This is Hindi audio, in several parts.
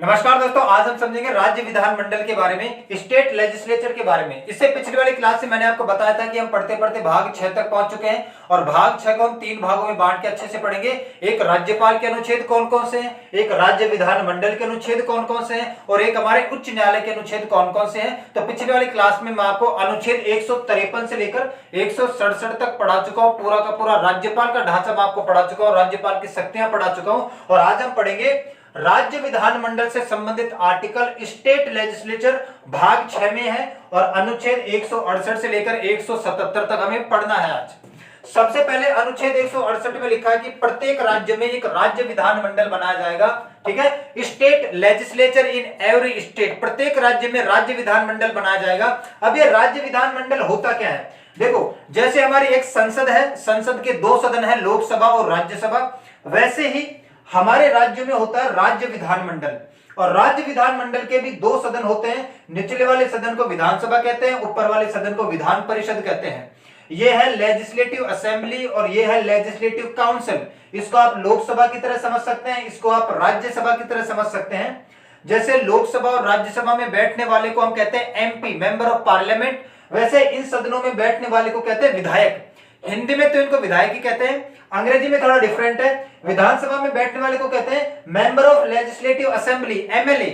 नमस्कार दोस्तों, आज हम समझेंगे राज्य विधानमंडल के बारे में, स्टेट लेजिस्लेचर के बारे में। इससे पिछली वाली क्लास से मैंने आपको बताया था कि हम पढ़ते पढ़ते भाग 6 तक पहुंच चुके हैं और भाग 6 को हम 3 भागों में बांट के अच्छे से पढ़ेंगे। एक राज्यपाल के अनुच्छेद कौन कौन से हैं, एक राज्य विधानमंडल के अनुच्छेद कौन कौन से हैं और एक हमारे उच्च न्यायालय के अनुच्छेद कौन कौन से हैं। तो पिछली वाली क्लास में मैं आपको अनुच्छेद 153 से लेकर 167 तक पढ़ा चुका हूँ। पूरा का पूरा राज्यपाल का ढांचा मैं आपको पढ़ा चुका हूँ, राज्यपाल की शक्तियां पढ़ा चुका हूँ। और आज हम पढ़ेंगे राज्य विधानमंडल से संबंधित आर्टिकल, स्टेट लेजिस्लेचर भाग 6 में है और अनुच्छेद 168 से लेकर 177 तक हमें पढ़ना है। आज सबसे पहले अनुच्छेद 168 में लिखा है कि प्रत्येक राज्य में एक राज्य विधानमंडल बनाया जाएगा। ठीक है, state legislature in every state, प्रत्येक राज्य में राज्य विधानमंडल बनाया जाएगा। अब ये राज्य विधानमंडल होता क्या है, देखो जैसे हमारी एक संसद है, संसद के 2 सदन है, लोकसभा और राज्यसभा, वैसे ही हमारे राज्य में होता है राज्य विधानमंडल। और राज्य विधानमंडल के भी 2 सदन होते हैं, निचले वाले सदन को विधानसभा कहते हैं, ऊपर वाले सदन को विधान परिषद कहते हैं। ये है लेजिस्लेटिव असेंबली और ये है लेजिस्लेटिव काउंसिल। इसको आप लोकसभा की तरह समझ सकते हैं, इसको आप राज्यसभा की तरह समझ सकते हैं। जैसे लोकसभा और राज्यसभा में बैठने वाले को हम कहते हैं एमपी, मेंबर ऑफ पार्लियामेंट, वैसे इन सदनों में बैठने वाले को कहते हैं विधायक। हिंदी में तो इनको विधायक ही कहते हैं, अंग्रेजी में थोड़ा डिफरेंट है। विधानसभा में बैठने वाले को कहते हैं member of legislative assembly, MLA,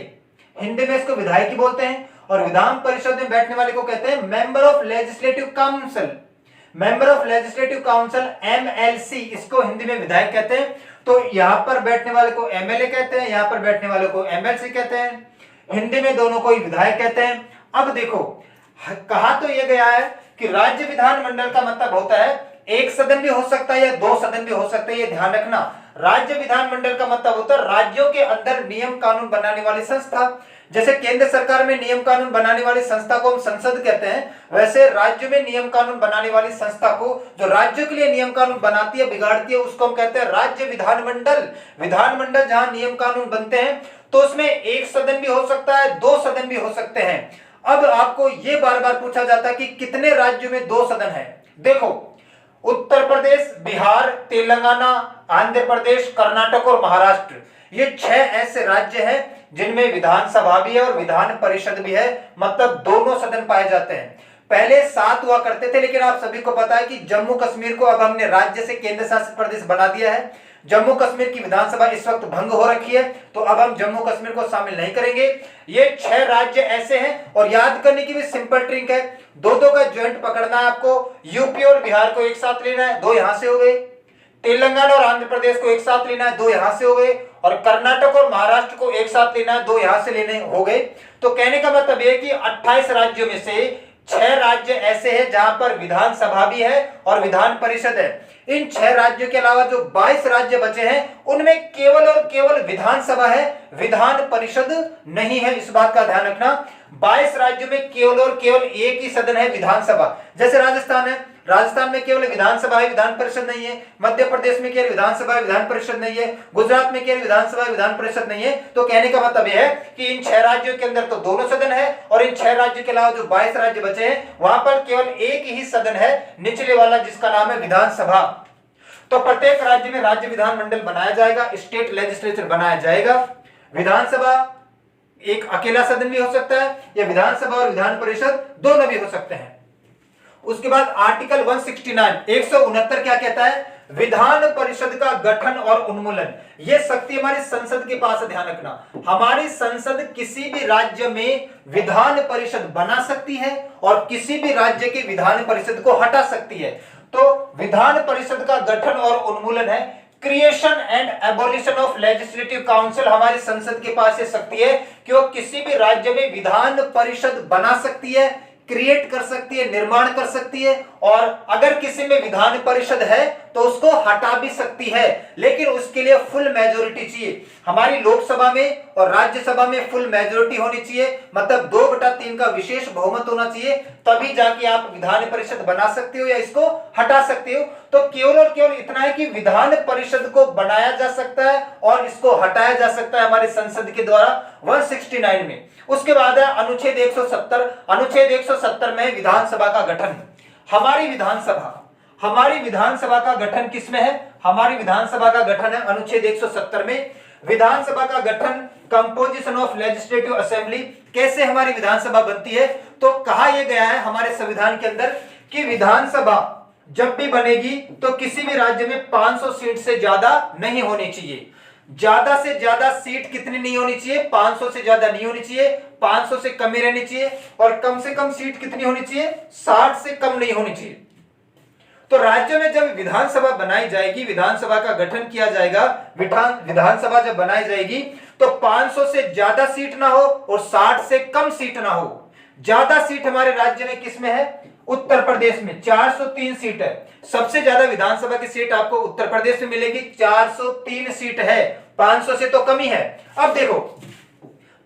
Hindi में इसको विधायक ही बोलते हैं। और विधान परिषद में बैठने वाले को कहते हैं member of legislative council, member of legislative council, MLC, इसको हिंदी में विधायक कहते हैं। तो यहां पर बैठने वाले को एमएलए कहते हैं, यहां पर बैठने वाले को एमएलसी कहते हैं, हिंदी में दोनों को ही विधायक कहते हैं। अब देखो, कहा तो यह गया है कि राज्य विधानमंडल का मतलब होता है एक सदन भी हो सकता है या 2 सदन भी हो सकते हैं, ये ध्यान रखना। राज्य विधानमंडल का मतलब होता है राज्यों के अंदर नियम कानून बनाने वाली संस्था। जैसे केंद्र सरकार में नियम कानून बनाने वाली संस्था को हम संसद कहते हैं, वैसे राज्य में नियम कानून बनाने वाली संस्था को, जो राज्यों के लिए नियम कानून बनाती है, बिगाड़ती है, उसको हम कहते हैं राज्य विधानमंडल। विधानमंडल जहां नियम कानून बनते हैं तो उसमें एक सदन भी हो सकता है, 2 सदन भी हो सकते हैं। अब आपको ये बार बार पूछा जाता है कि कितने राज्यों में 2 सदन है। देखो, उत्तर प्रदेश, बिहार, तेलंगाना, आंध्र प्रदेश, कर्नाटक और महाराष्ट्र, ये 6 ऐसे राज्य हैं जिनमें विधानसभा भी है और विधान परिषद भी है, मतलब दोनों सदन पाए जाते हैं। पहले 7 हुआ करते थे, लेकिन आप सभी को पता है कि जम्मू कश्मीर को अब हमने राज्य से केंद्र शासित प्रदेश बना दिया है। जम्मू कश्मीर की विधानसभा इस वक्त भंग हो रखी है, तो अब हम जम्मू कश्मीर को शामिल नहीं करेंगे। ये 6 राज्य ऐसे हैं और याद करने की भी सिंपल ट्रिक है, 2-2 का ज्वाइंट पकड़ना है आपको। यूपी और बिहार को एक साथ लेना है, 2 यहां से हो गए। तेलंगाना और आंध्र प्रदेश को एक साथ लेना है, 2 यहां से हो गए। और कर्नाटक और महाराष्ट्र को एक साथ लेना है, 2 यहां से लेने हो गए। तो कहने का मतलब यह कि 28 राज्यों में से 6 राज्य ऐसे हैं जहां पर विधानसभा भी है और विधान परिषद है। इन 6 राज्यों के अलावा जो 22 राज्य बचे हैं उनमें केवल और केवल विधानसभा है, विधान परिषद नहीं है। इस बात का ध्यान रखना, 22 राज्यों में केवल और केवल एक ही सदन है, विधानसभा। जैसे राजस्थान है, राजस्थान में केवल विधानसभा है, विधान परिषद नहीं है। मध्य प्रदेश में केवल विधानसभा है, विधान परिषद नहीं है। गुजरात में केवल विधानसभा है, विधान परिषद नहीं है। तो कहने का मतलब यह है कि इन 6 राज्यों के अंदर तो दोनों सदन है और इन 6 राज्यों के अलावा जो 22 राज्य बचे हैं वहां पर केवल एक ही सदन है, निचले वाला, जिसका नाम है विधानसभा। तो प्रत्येक राज्य में राज्य विधानमंडल बनाया जाएगा, स्टेट लेजिस्लेचर बनाया जाएगा। विधानसभा एक अकेला सदन भी हो सकता है या विधानसभा और विधान परिषद दोनों भी हो सकते हैं। उसके बाद आर्टिकल 169 क्या कहता है, विधान परिषद का गठन और उन्मूलन। यह शक्ति हमारी संसद के पास है, ध्यान रखना। हमारी संसद किसी भी राज्य में विधान परिषद बना सकती है और किसी भी राज्य के विधान परिषद को हटा सकती है। तो विधान परिषद का गठन और उन्मूलन है, creation and abolition of legislative council. हमारी संसद के पास ये शक्ति है कि वो किसी भी राज्य में विधान परिषद बना सकती है, क्रिएट कर सकती है, निर्माण कर सकती है, और अगर किसी में विधान परिषद है तो उसको हटा भी सकती है, लेकिन उसके लिए फुल मेजोरिटी चाहिए। हमारी लोकसभा में और राज्यसभा में फुल मेजोरिटी होनी चाहिए, मतलब 2/3 का विशेष बहुमत होना चाहिए, तभी जाके आप विधान परिषद बना सकते हो या इसको हटा सकते हो। तो केवल और केवल इतना है कि विधान परिषद को बनाया जा सकता है और इसको हटाया जा सकता है हमारी संसद के द्वारा 169 में। उसके बाद है अनुच्छेद 170। अनुच्छेद 170 में विधानसभा का गठन। हमारी विधानसभा का गठन किसमें है, हमारी विधानसभा का गठन है अनुच्छेद 170 में। विधानसभा का गठन, कंपोजिशन ऑफ लेजिस्लेटिव असेंबली, कैसे हमारी विधानसभा बनती है, तो कहा यह गया है हमारे संविधान के अंदर कि विधानसभा जब भी बनेगी तो किसी भी राज्य में 500 सीट से ज्यादा नहीं होनी चाहिए। ज्यादा से ज्यादा सीट कितनी नहीं होनी चाहिए? 500 से ज्यादा नहीं होनी चाहिए, 500 से कम ही रहनी चाहिए, और कम से कम सीट कितनी होनी चाहिए? 60 से कम नहीं होनी चाहिए। तो राज्य में जब विधानसभा बनाई जाएगी, विधानसभा का गठन किया जाएगा, विधानसभा जब बनाई जाएगी तो 500 से ज्यादा सीट ना हो और 60 से कम सीट ना हो। ज्यादा सीट हमारे राज्य में किसमें है? उत्तर प्रदेश में 403 सीट है। सबसे ज्यादा विधानसभा की सीट आपको उत्तर प्रदेश में मिलेगी, 403 सीट है, 500 से तो कम ही है। अब देखो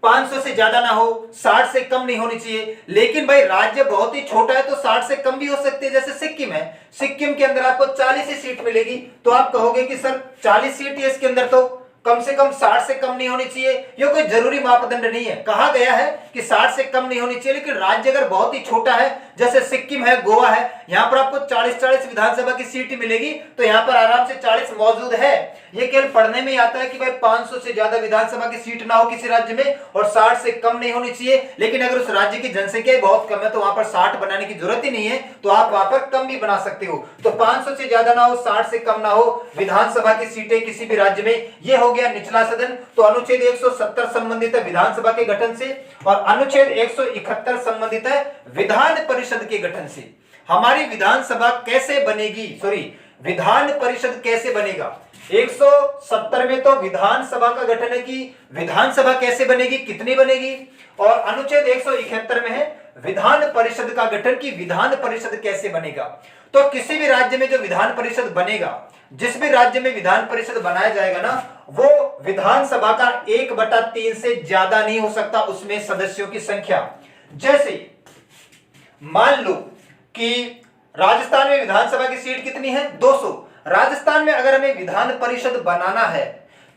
500 से ज्यादा ना हो, 60 से कम नहीं होनी चाहिए, लेकिन भाई राज्य बहुत ही छोटा है तो 60 से कम भी हो सकती है। जैसे सिक्किम है, सिक्किम के अंदर आपको 40 ही सीट मिलेगी, तो आप कहोगे कि सर 40 सीट है इसके अंदर, तो कम से कम 60 से कम नहीं होनी चाहिए। ये कोई जरूरी मापदंड नहीं है, कहा गया है कि 60 से कम नहीं होनी चाहिए, लेकिन राज्य अगर बहुत ही छोटा है, जैसे सिक्किम है, गोवा है, यहां पर आपको 40-40 विधानसभा की सीट मिलेगी, तो यहां पर आराम से 40 मौजूद है। ये केवल पढ़ने में ही आता है कि भाई 500 से ज्यादा विधानसभा की सीट ना हो किसी राज्य में और 60 से कम नहीं होनी चाहिए, लेकिन अगर उस राज्य की जनसंख्या बहुत कम है तो वहां पर 60 बनाने की जरूरत ही नहीं है, तो आप वहां पर कम भी बना सकते हो। तो 500 से ज्यादा ना हो, 60 से कम ना हो विधानसभा की सीटें किसी भी राज्य में। यह हो गया निचला सदन। तो अनुच्छेद 170 संबंधित है विधानसभा के गठन से, और अनुच्छेद 171 संबंधित है विधान परिषद के गठन से। हमारी विधानसभा कैसे बनेगी, विधान परिषद कैसे बनेगा? 170 में तो विधानसभा का गठन है कि विधानसभा कैसे बनेगी, कितनी बनेगी, और अनुच्छेद 171 में है विधान परिषद का गठन की विधान परिषद कैसे बनेगा। तो किसी भी राज्य में जो विधान परिषद बनेगा, जिस भी राज्य में विधान परिषद बनाया जाएगा ना, वो विधानसभा का 1/3 से ज्यादा नहीं हो सकता उसमें सदस्यों की संख्या। जैसे मान लो कि राजस्थान में विधानसभा की सीट कितनी है? 200। राजस्थान में अगर हमें विधान परिषद बनाना है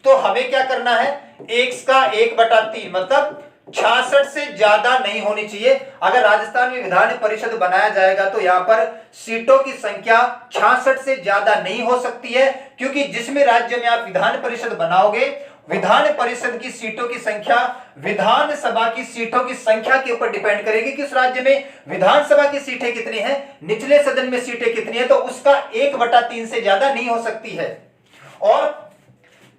तो हमें क्या करना है? 1/3 मतलब 66 से ज्यादा नहीं होनी चाहिए। अगर राजस्थान में विधान परिषद बनाया जाएगा तो यहां पर सीटों की संख्या 66 से ज्यादा नहीं हो सकती है, क्योंकि जिसमें राज्य में आप विधान परिषद बनाओगे, विधान परिषद की सीटों की संख्या विधानसभा की सीटों की संख्या के ऊपर डिपेंड करेगी कि उस राज्य में विधानसभा की सीटें कितनी हैं, निचले सदन में सीटें कितनी है, तो उसका 1/3 से ज्यादा नहीं हो सकती है, और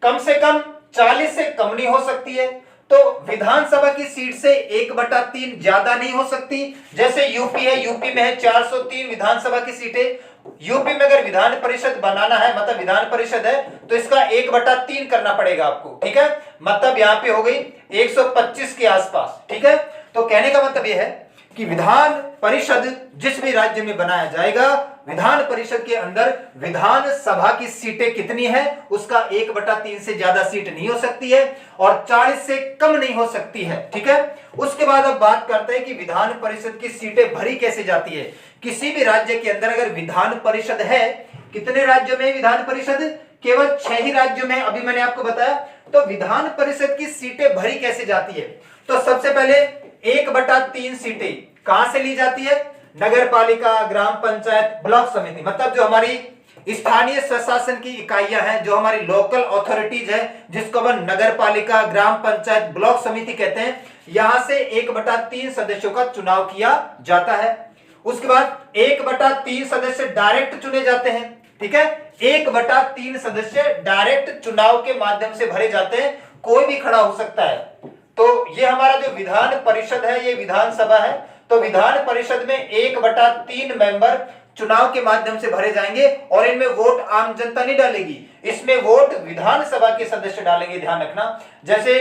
कम से कम 40 से कम नहीं हो सकती है। तो विधानसभा की सीट से 1/3 ज्यादा नहीं हो सकती। जैसे यूपी है, यूपी में है 403 विधानसभा की सीटें। यूपी में अगर विधान परिषद बनाना है, मतलब विधान परिषद है, तो इसका 1/3 करना पड़ेगा आपको, ठीक है। मतलब यहां पे हो गई 125 के आसपास, ठीक है। तो कहने का मतलब यह है कि विधान परिषद जिस भी राज्य में बनाया जाएगा, विधान परिषद के अंदर विधानसभा की सीटें कितनी है, उसका 1/3 से ज्यादा सीट नहीं हो सकती है, और 40 से कम नहीं हो सकती है, ठीक है। उसके बाद अब बात करते हैं कि विधान परिषद की सीटें भरी कैसे जाती है। किसी भी राज्य के अंदर अगर विधान परिषद है, कितने राज्यों में विधान परिषद? केवल 6 ही राज्यों में, अभी मैंने आपको बताया। तो विधान परिषद की सीटें भरी कैसे जाती है? तो सबसे पहले 1/3 सीटें कहां से ली जाती है? नगर पालिका, ग्राम पंचायत, ब्लॉक समिति, मतलब जो हमारी स्थानीय स्वशासन की इकाइयां हैं, जो हमारी लोकल अथॉरिटीज है, जिसको हम नगर पालिका, ग्राम पंचायत, ब्लॉक समिति कहते हैं, यहां से 1/3 सदस्यों का चुनाव किया जाता है। उसके बाद 1/3 सदस्य डायरेक्ट चुने जाते हैं, ठीक है। 1/3 सदस्य डायरेक्ट चुनाव के माध्यम से भरे जाते हैं, कोई भी खड़ा हो सकता है। तो ये हमारा जो विधान परिषद है, ये विधानसभा है, तो विधान परिषद में 1/3 मेंबर चुनाव के माध्यम से भरे जाएंगे, और इनमें वोट आम जनता नहीं डालेगी, इसमें वोट विधानसभा के सदस्य डालेंगे, ध्यान रखना। जैसे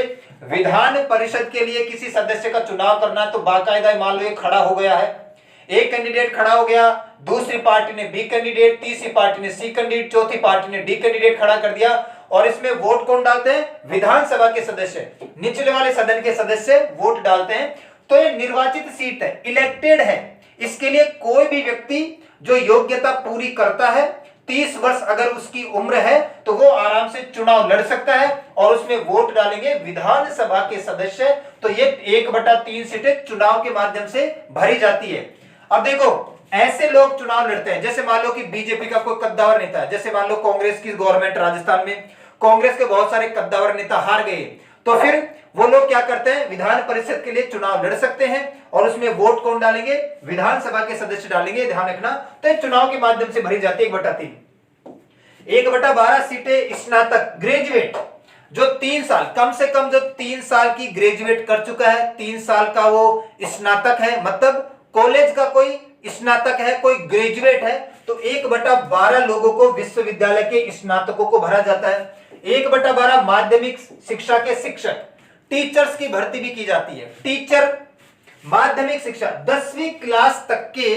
विधान परिषद के लिए किसी सदस्य का चुनाव करना, तो बाकायदा मान लो ये खड़ा हो गया है, एक कैंडिडेट खड़ा हो गया, दूसरी पार्टी ने बी कैंडिडेट, तीसरी पार्टी ने सी कैंडिडेट, चौथी पार्टी ने डी कैंडिडेट खड़ा कर दिया, और इसमें वोट कौन डालते हैं? विधानसभा के सदस्य, निचले वाले सदन के सदस्य वोट डालते हैं। तो ये निर्वाचित सीट है, इलेक्टेड है। इसके लिए कोई भी व्यक्ति जो योग्यता पूरी करता है, 30 वर्ष अगर उसकी उम्र है, तो वो आराम से चुनाव लड़ सकता है, और उसमें वोट डालेंगे विधानसभा के सदस्य। तो ये 1/3 सीटें चुनाव के माध्यम से भरी जाती है। अब देखो, ऐसे लोग चुनाव लड़ते हैं, जैसे मान लो कि बीजेपी का कोई कद्दावर नेता है, जैसे मान लो कांग्रेस की गवर्नमेंट राजस्थान में, कांग्रेस के बहुत सारे कद्दावर नेता हार गए, तो फिर वो लोग क्या करते हैं, विधान परिषद के लिए चुनाव लड़ सकते हैं और उसमें वोट कौन डालेंगे, विधानसभा के सदस्य डालेंगे, ध्यान रखना। तो चुनाव के माध्यम से भरी जाती है 1/3। 1/12 सीटें स्नातक ग्रेजुएट, जो 3 साल, कम से कम जो 3 साल की ग्रेजुएट कर चुका है, 3 साल का वो स्नातक है, मतलब कॉलेज का कोई स्नातक है, कोई ग्रेजुएट है, तो 1/12 लोगों को विश्वविद्यालय के स्नातकों को भरा जाता है। 1/12 माध्यमिक शिक्षा के शिक्षक, टीचर्स की भर्ती भी की जाती है। टीचर, माध्यमिक शिक्षा 10वीं क्लास तक के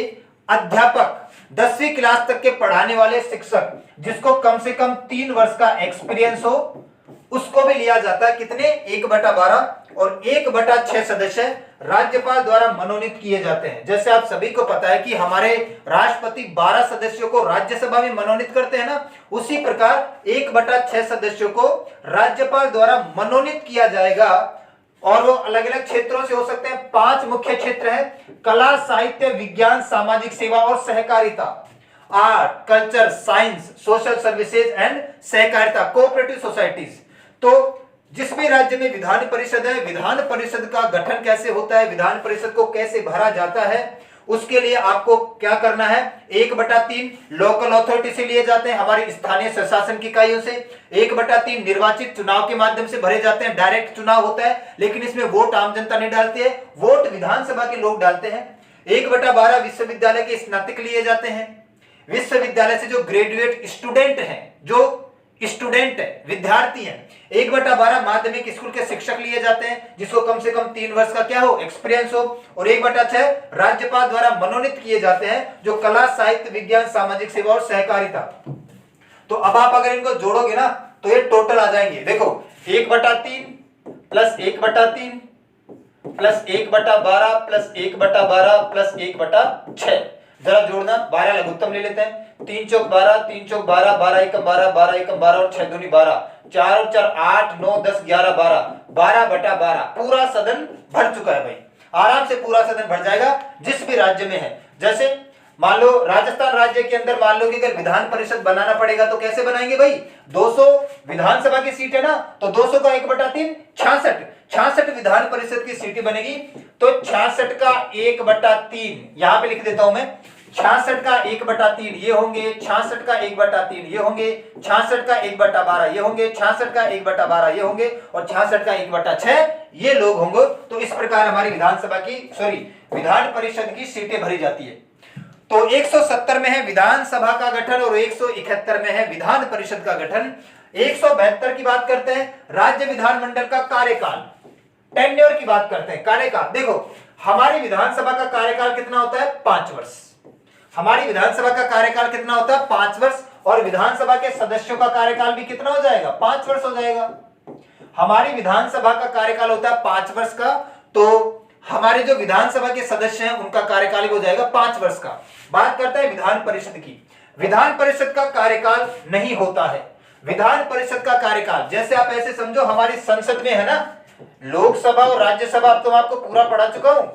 अध्यापक, 10वीं क्लास तक के पढ़ाने वाले शिक्षक, जिसको कम से कम 3 वर्ष का एक्सपीरियंस हो, उसको भी लिया जाता है। कितने, 1/12। और 1/6 सदस्य राज्यपाल द्वारा मनोनीत किए जाते हैं। जैसे आप सभी को पता है कि हमारे राष्ट्रपति 12 सदस्यों को राज्यसभा में मनोनीत करते हैं ना, उसी प्रकार 1/6 सदस्यों को राज्यपाल द्वारा मनोनीत किया जाएगा। और वो अलग अलग क्षेत्रों से हो सकते हैं। 5 मुख्य क्षेत्र हैं, कला, साहित्य, विज्ञान, सामाजिक सेवा और सहकारिता, art, culture, science, social services and सहकारिता, कोऑपरेटिव सोसाइटीज। तो जिस भी राज्य में विधान परिषद है, विधान परिषद का गठन कैसे होता है, विधान परिषद को कैसे भरा जाता है, उसके लिए आपको क्या करना है, 1/3 लोकल अथॉरिटी से लिए जाते हैं, हमारी स्थानीय स्वशासन की इकाइयों से। 1/3 निर्वाचित चुनाव के माध्यम से भरे जाते हैं, डायरेक्ट चुनाव होता है, लेकिन इसमें वोट आम जनता नहीं डालती है, वोट विधानसभा के लोग डालते हैं। 1/12 विश्वविद्यालय के स्नातक लिए जाते हैं। विश्वविद्यालय से जो ग्रेजुएट स्टूडेंट हैं, जो स्टूडेंट है, विद्यार्थी हैं। 1/12 माध्यमिक स्कूल के शिक्षक लिए जाते हैं, जिसको कम से कम 3 वर्ष का क्या हो, एक्सपीरियंस हो। और 1/6 राज्यपाल द्वारा मनोनीत किए जाते हैं, जो कला, साहित्य, विज्ञान, सामाजिक सेवा और सहकारिता। तो अब आप अगर इनको जोड़ोगे ना, तो ये टोटल आ जाएंगे। देखो 1/3 प्लस 1/3 प्लस 1/12 प्लस 1/12 प्लस 1/6, जरा जोड़ना, 12 लघुत्तम ले लेते हैं। 3 चौक 12, 3 चौक 12, 12 एकम 12, 12 एकम 12 और 6 दूनी 12, 4 और 4 8, 9 10 11 12, 12/12 पूरा सदन भर चुका है भाई। आराम से पूरा सदन भर जाएगा जिस भी राज्य में है। जैसे मान लो राजस्थान राज्य के अंदर, मान लो कि अगर विधान परिषद बनाना पड़ेगा तो कैसे बनाएंगे भाई, 200 विधानसभा की सीट है ना, तो 200 का 1/3 66 विधान परिषद की सीटें बनेगी। तो 66 का 1/3 यहां पे लिख देता हूं मैं, 66 का 1/3 ये होंगे, 66 का 1/3 ये होंगे, 66 का 1/12 ये होंगे, 66 का 1/12 ये होंगे और 66 का 1/6 ये लोग होंगे। तो इस प्रकार हमारी विधान परिषद की सीटें भरी जाती है। तो 170 में है विधानसभा का गठन और 171 में है विधान परिषद का गठन। 172 की बात करते हैं, राज्य विधानमंडल का कार्यकाल, टेन्योर की बात करते हैं, कार्यकाल। देखो हमारी विधानसभा का कार्यकाल कितना होता है, 5 वर्ष। हमारी विधानसभा का कार्यकाल कितना होता है, 5 वर्ष। और विधानसभा के सदस्यों का कार्यकाल भी कितना हो जाएगा, 5 वर्ष हो जाएगा। हमारी विधानसभा का कार्यकाल होता है 5 वर्ष का, तो हमारे जो विधानसभा के सदस्य हैं उनका कार्यकाल हो जाएगा 5 वर्ष का। बात करते हैं विधान परिषद की। विधान परिषद का कार्यकाल नहीं होता है। विधान परिषद का कार्यकाल, जैसे आप ऐसे समझो हमारी संसद में है ना, लोकसभा और राज्यसभा, अब तो मैं आपको पूरा पढ़ा चुका हूं।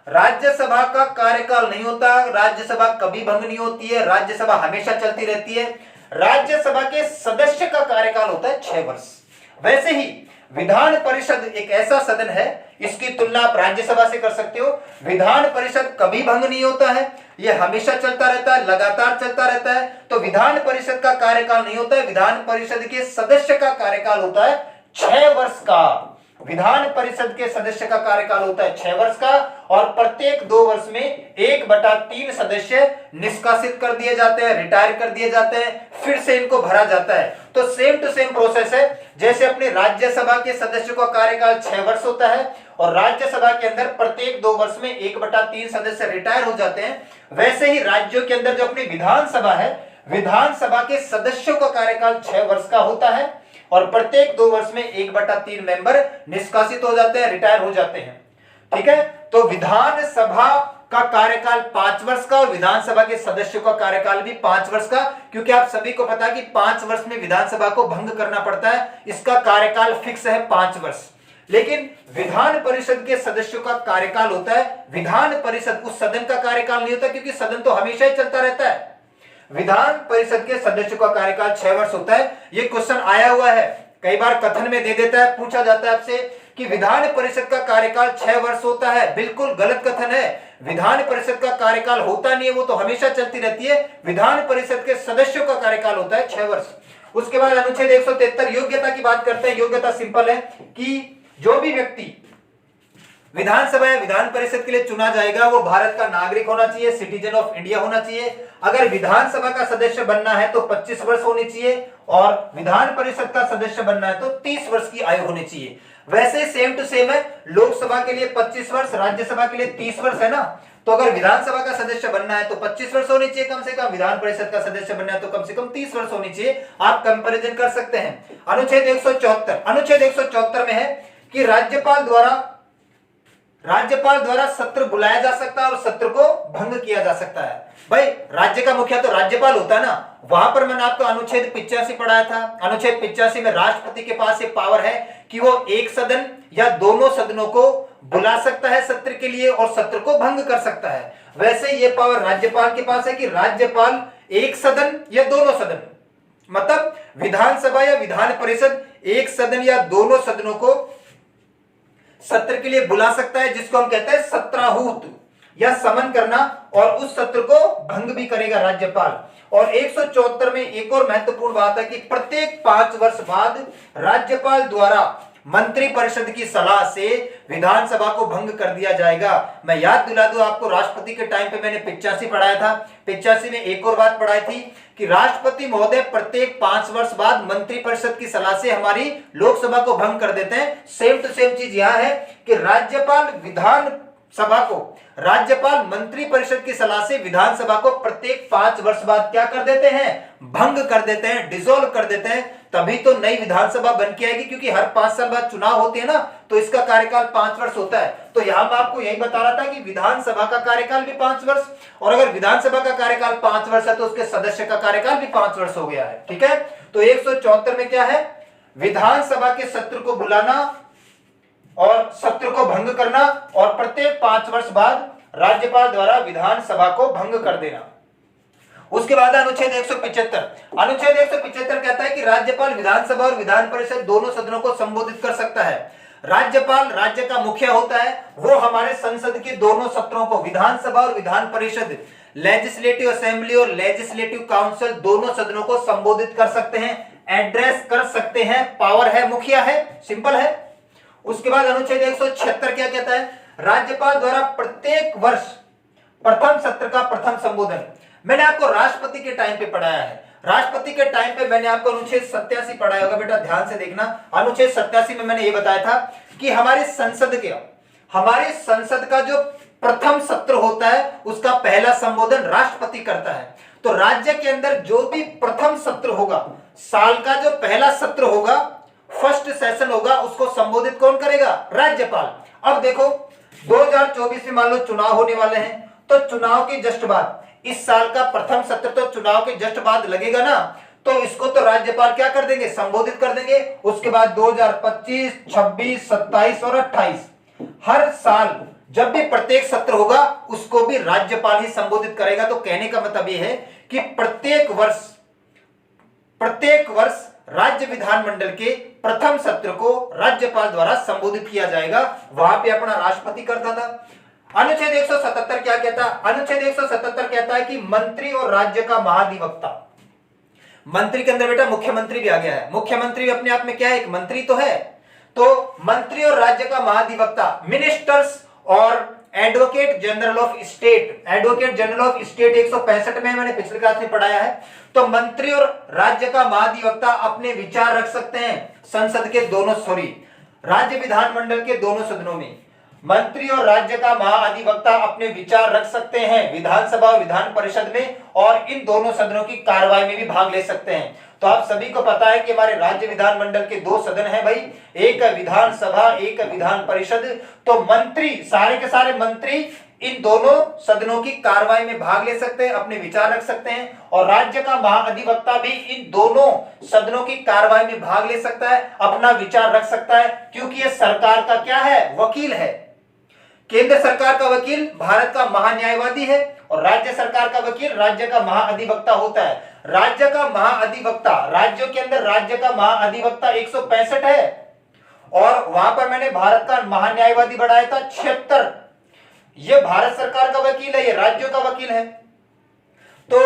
राज्यसभा का कार्यकाल नहीं होता, राज्यसभा कभी भंग नहीं होती है, राज्यसभा हमेशा चलती रहती है। राज्यसभा के सदस्य का कार्यकाल होता है 6 वर्ष। वैसे ही विधान परिषद एक ऐसा सदन है, इसकी तुलना आप राज्यसभा से कर सकते हो। विधान परिषद कभी भंग नहीं होता है, यह हमेशा चलता रहता है, लगातार चलता रहता है। तो विधान परिषद का कार्यकाल नहीं होता है, विधान परिषद के सदस्य का कार्यकाल होता है 6 वर्ष का। विधान परिषद के सदस्य का कार्यकाल होता है 6 वर्ष का और प्रत्येक 2 वर्ष में 1/3 सदस्य निष्कासित कर दिए जाते हैं, रिटायर कर दिए जाते हैं, फिर से इनको भरा जाता है। तो सेम टू सेम प्रोसेस है। जैसे अपने राज्यसभा के सदस्यों का कार्यकाल 6 वर्ष होता है और राज्यसभा के अंदर प्रत्येक 2 वर्ष में 1/3 सदस्य रिटायर हो जाते हैं, वैसे ही राज्यों के अंदर जो अपनी विधानसभा है, विधानसभा के सदस्यों का कार्यकाल 6 वर्ष का होता है और प्रत्येक 2 वर्ष में 1/3 मेंबर निष्कासित हो जाते हैं, रिटायर हो जाते हैं। ठीक है, तो विधानसभा का कार्यकाल 5 वर्ष का और विधानसभा के सदस्यों का कार्यकाल भी 5 वर्ष का, क्योंकि आप सभी को पता है कि 5 वर्ष में विधानसभा को भंग करना पड़ता है, इसका कार्यकाल फिक्स है 5 वर्ष। लेकिन विधान परिषद के सदस्यों का कार्यकाल होता है, विधान परिषद उस सदन का कार्यकाल नहीं होता, क्योंकि सदन तो हमेशा ही चलता रहता है। विधान परिषद के सदस्यों का कार्यकाल 6 वर्ष होता है। ये क्वेश्चन आया हुआ है, कई बार कथन में दे देता है, पूछा जाता है आपसे कि विधान परिषद का कार्यकाल 6 वर्ष होता है। बिल्कुल गलत कथन है। विधान परिषद का कार्यकाल होता नहीं है, वो तो हमेशा चलती रहती है। विधान परिषद के सदस्यों का कार्यकाल होता है 6 वर्ष। उसके बाद अनुच्छेद 173 योग्यता की बात करते हैं। योग्यता सिंपल है कि जो भी व्यक्ति विधानसभा या विधान परिषद के लिए चुना जाएगा वो भारत का नागरिक होना चाहिए, सिटीजन ऑफ इंडिया होना चाहिए। अगर विधानसभा का सदस्य बनना है तो 25 वर्ष होनी चाहिए और विधान परिषद का सदस्य बनना है तो 30 वर्ष की आयु होनी चाहिए। वैसे सेम टू सेम है, लोकसभा के लिए 25 वर्ष, राज्यसभा के लिए 30 वर्ष है ना। तो अगर विधानसभा का सदस्य बनना है तो 25 वर्ष होनी चाहिए कम से कम, विधान परिषद का सदस्य बनना है तो कम से कम 30 वर्ष होनी चाहिए। आप कंपैरिजन कर सकते हैं। अनुच्छेद 174 में है कि राज्यपाल द्वारा सत्र बुलाया जा सकता है और सत्र को भंग किया जा सकता है। भाई राज्य का मुखिया तो राज्यपाल होता है ना। वहां पर मैंने आपको अनुच्छेद 85 पढ़ाया था। अनुच्छेद 85 में राष्ट्रपति के पास ये पावर है कि वो एक सदन या दोनों सदनों को बुला सकता है सत्र के लिए और सत्र को भंग कर सकता है। वैसे ये पावर राज्यपाल के पास है कि राज्यपाल एक सदन या दोनों सदन, मतलब विधानसभा या विधान परिषद एक सदन या दोनों सदनों को सत्र के लिए बुला सकता है, जिसको हम कहते हैं सत्राहूत या समन करना, और उस सत्र को भंग भी करेगा राज्यपाल। और 174 में एक और महत्वपूर्ण बात है कि प्रत्येक 5 वर्ष बाद राज्यपाल द्वारा मंत्री परिषद की सलाह से विधानसभा को भंग कर दिया जाएगा। मैं याद दिला दूं आपको, राष्ट्रपति के टाइम पे मैंने 85 पढ़ाया था। 85 में एक और बात पढ़ाई थी कि राष्ट्रपति महोदय प्रत्येक 5 वर्ष बाद मंत्री परिषद की सलाह से हमारी लोकसभा को भंग कर देते हैं। सेम टू सेम चीज यहां है कि राज्यपाल मंत्री परिषद की सलाह से विधानसभा को प्रत्येक 5 वर्ष बाद क्या कर देते हैं, भंग कर देते हैं, डिसॉल्व कर देते हैं। तभी तो नई विधानसभा बन के आएगी, क्योंकि हर 5 साल बाद चुनाव होते हैं ना, तो इसका कार्यकाल 5 वर्ष होता है। तो यहां मैं आपको यही बता रहा था कि विधानसभा का कार्यकाल भी 5 वर्ष, और अगर विधानसभा का कार्यकाल 5 वर्ष है तो उसके सदस्य का कार्यकाल भी 5 वर्ष हो गया है। ठीक है, तो 174 में क्या है, विधानसभा के सत्र को बुलाना और सत्र को भंग करना, और प्रत्येक 5 वर्ष बाद राज्यपाल द्वारा विधानसभा को भंग कर देना। उसके बाद अनुच्छेद 175 कहता है कि राज्यपाल विधानसभा और विधान परिषद दोनों सदनों को संबोधित कर सकता है। राज्यपाल राज्य का मुखिया होता है, वो हमारे संसद के दोनों सत्रों को, विधानसभा और विधान परिषद, लेजिस्लेटिव असेंबली और लेजिस्लेटिव काउंसिल दोनों सदनों को संबोधित कर सकते हैं, एड्रेस कर सकते हैं, पावर है, मुखिया है, सिंपल है। उसके बाद अनुच्छेद 176 क्या कहता है, राज्यपाल द्वारा प्रत्येक वर्ष प्रथम सत्र का प्रथम संबोधन। मैंने आपको राष्ट्रपति के टाइम पे पढ़ाया है। राष्ट्रपति के टाइम पे मैंने आपको अनुच्छेद 87 पढ़ाया होगा, बेटा ध्यान से देखना। अनुच्छेद 87 में मैंने ये बताया था कि हमारे संसद का जो प्रथम सत्र होता है उसका पहला संबोधन राष्ट्रपति करता है। तो राज्य के अंदर जो भी प्रथम सत्र होगा, साल का जो पहला सत्र होगा, फर्स्ट सेशन होगा, उसको संबोधित कौन करेगा, राज्यपाल। अब देखो 2024 में मान लो चुनाव होने वाले हैं, तो चुनाव के जस्ट बाद, इस साल का प्रथम सत्र तो चुनाव के जस्ट बाद लगेगा ना, तो इसको तो राज्यपाल क्या कर देंगे, संबोधित कर देंगे। उसके बाद 2025, 26, 27 और 28 हर साल जब भी प्रत्येक सत्र होगा उसको भी राज्यपाल ही संबोधित करेगा। तो कहने का मतलब यह है कि प्रत्येक वर्ष राज्य विधानमंडल के प्रथम सत्र को राज्यपाल द्वारा संबोधित किया जाएगा। वहां पे अपना राष्ट्रपति करता था। अनुच्छेद 177 क्या कहता है, अनुच्छेद 177 कहता है कि मंत्री और राज्य का महाधिवक्ता, मंत्री के अंदर बेटा मुख्यमंत्री भी आ गया है। मुख्यमंत्री भी अपने आप में क्या है, एक मंत्री तो है। तो मंत्री और राज्य का महाधिवक्ता, मिनिस्टर्स और advocate general of state, advocate general of state 165 में मैंने पिछले क्लास में पढ़ाया है। तो मंत्री और राज्य का महाधिवक्ता अपने विचार रख सकते हैं संसद के दोनों, राज्य विधानमंडल के दोनों सदनों में। मंत्री और राज्य का महाधिवक्ता अपने विचार रख सकते हैं विधानसभा और विधान परिषद में, और इन दोनों सदनों की कार्रवाई में भी भाग ले सकते हैं। तो आप सभी को पता है कि हमारे राज्य विधानमंडल के 2 सदन हैं भाई, एक विधानसभा, एक विधान परिषद। तो मंत्री, सारे के सारे मंत्री इन दोनों सदनों की कार्रवाई में भाग ले सकते हैं, अपने विचार रख सकते हैं, और राज्य का महाधिवक्ता भी इन दोनों सदनों की कार्रवाई में भाग ले सकता है, अपना विचार रख सकता है, क्योंकि ये सरकार का क्या है, वकील है। केंद्र सरकार का वकील भारत का महान्यायवादी है और राज्य सरकार का वकील राज्य का महाअधिवक्ता होता है। राज्य का महाअधिवक्ता, राज्यों के अंदर राज्य का महाअधिवक्ता 165 है और वहां पर मैंने भारत का महान्यायवादी बढ़ाया था 76। ये भारत सरकार का वकील है, ये राज्यों का वकील है। तो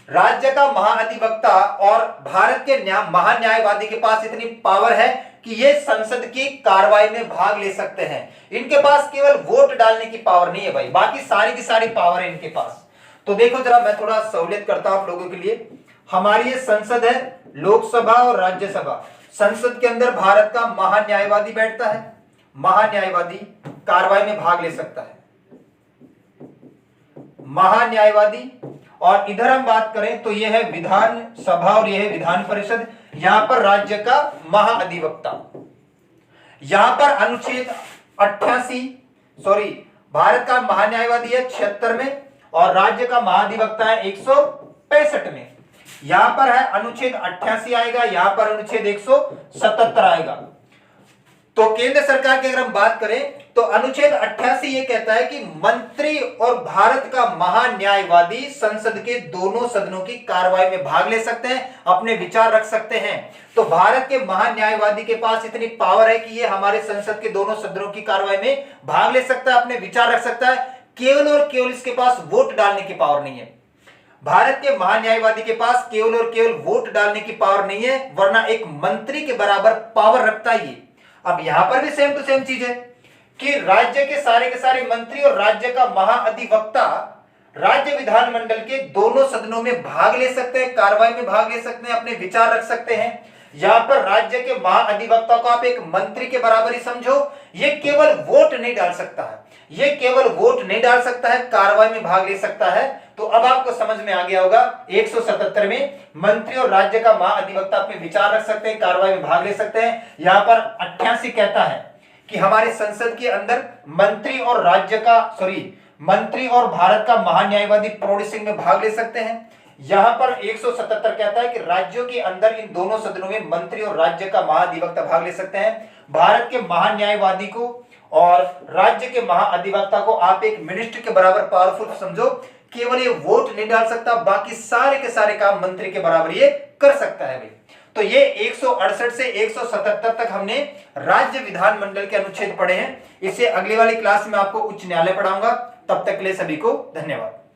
राज्य का महाअधिवक्ता और भारत के महान्यायवादी के पास इतनी पावर है कि ये संसद की कार्रवाई में भाग ले सकते हैं। इनके पास केवल वोट डालने की पावर नहीं है भाई, बाकी सारी की सारी पावर है इनके पास। तो देखो जरा, मैं थोड़ा सहूलियत करता हूं आप लोगों के लिए। हमारी ये संसद है, लोकसभा और राज्यसभा। संसद के अंदर भारत का महान्यायवादी बैठता है, महान्यायवादी कार्रवाई में भाग ले सकता है, महान्यायवादी। और इधर हम बात करें तो यह है विधान सभा और यह है विधान परिषद। यहां पर राज्य का महाअधिवक्ता, यहां पर अनुच्छेद 88 भारत का महान्यायवादी है 76 में और राज्य का महाअधिवक्ता है 165 में। यहां पर है अनुच्छेद 88 आएगा, यहां पर अनुच्छेद 177 आएगा। तो केंद्र सरकार की अगर हम बात करें तो अनुच्छेद 88 ये कहता है कि मंत्री और भारत का महान्यायवादी संसद के दोनों सदनों की कार्रवाई में भाग ले सकते हैं, अपने विचार रख सकते हैं। तो भारत के महान्यायवादी के पास इतनी पावर है कि ये हमारे संसद के दोनों सदनों की कार्रवाई में भाग ले सकता है, अपने विचार रख सकता है। केवल और केवल इसके पास वोट डालने की पावर नहीं है। भारत के महान्यायवादी के पास केवल और केवल वोट डालने की पावर नहीं है, वरना एक मंत्री के बराबर पावर रखता है ये। अब यहां पर भी सेम टू सेम चीज है कि राज्य के सारे मंत्री और राज्य का महाअधिवक्ता राज्य विधानमंडल के दोनों सदनों में भाग ले सकते हैं, कार्रवाई में भाग ले सकते हैं, अपने विचार रख सकते हैं। यहां पर राज्य के महाअधिवक्ता को आप एक मंत्री के बराबर ही समझो। ये केवल वोट नहीं डाल सकता है, ये केवल वोट नहीं डाल सकता है, कार्रवाई में भाग ले सकता है। तो अब आपको समझ में आ गया होगा 177 में मंत्री और राज्य का महाअधिवक्ता अपने विचार रख सकते हैं, कार्रवाई में भाग ले सकते हैं। यहां पर 88 कहता है कि हमारे संसद के अंदर मंत्री और भारत का महान्यायवादी प्रौढ़ सिंह में भाग ले सकते हैं। यहां पर 177 कहता है कि राज्यों के अंदर इन दोनों सदनों में मंत्री और राज्य का महाअधिवक्ता भाग ले सकते हैं। भारत के महान्यायवादी को और राज्य के महाअधिवक्ता को आप एक मिनिस्टर के बराबर पावरफुल समझो। केवल ये वोट नहीं डाल सकता, बाकी सारे के सारे काम मंत्री के बराबर ये कर सकता है भाई। तो ये 168 से 177 तक हमने राज्य विधानमंडल के अनुच्छेद पढ़े हैं। इसे अगली वाली क्लास में आपको उच्च न्यायालय पढ़ाऊंगा। तब तक के लिए सभी को धन्यवाद।